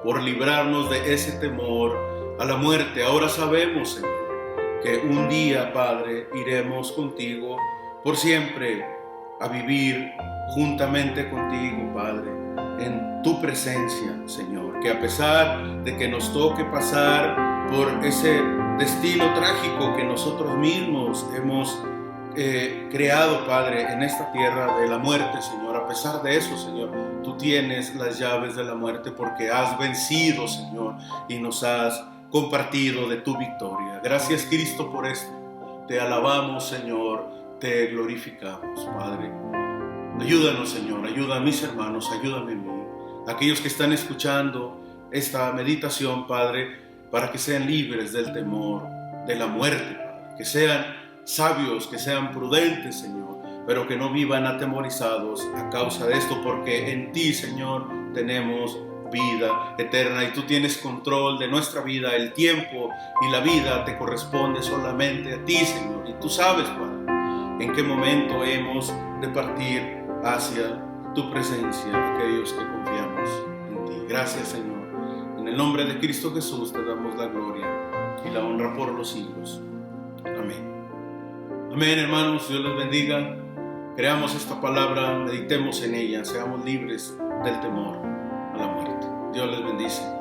por librarnos de ese temor a la muerte. Ahora sabemos, Señor, que un día, Padre, iremos contigo por siempre a vivir juntamente contigo, Padre, en tu presencia, Señor. Que a pesar de que nos toque pasar por ese destino trágico que nosotros mismos hemos creado, Padre, en esta tierra de la muerte, Señor, a pesar de eso, Señor, tú tienes las llaves de la muerte porque has vencido, Señor, y nos has compartido de tu victoria. Gracias, Cristo, por esto. Te alabamos, Señor, te glorificamos, Padre. Ayúdanos, Señor, ayuda a mis hermanos, ayúdame a mí, aquellos que están escuchando esta meditación, Padre, para que sean libres del temor, de la muerte, Padre, que sean sabios, que sean prudentes, Señor, pero que no vivan atemorizados a causa de esto, porque en ti, Señor, tenemos vida eterna y tú tienes control de nuestra vida. El tiempo y la vida te corresponde solamente a ti, Señor, y tú sabes, Padre, en qué momento hemos de partir hacia tu presencia, aquellos que confiamos en ti. Gracias, Señor. En el nombre de Cristo Jesús te damos la gloria y la honra por los siglos. Amén. Amén, hermanos. Dios les bendiga. Creamos esta palabra, meditemos en ella, seamos libres del temor a la muerte. Dios les bendice.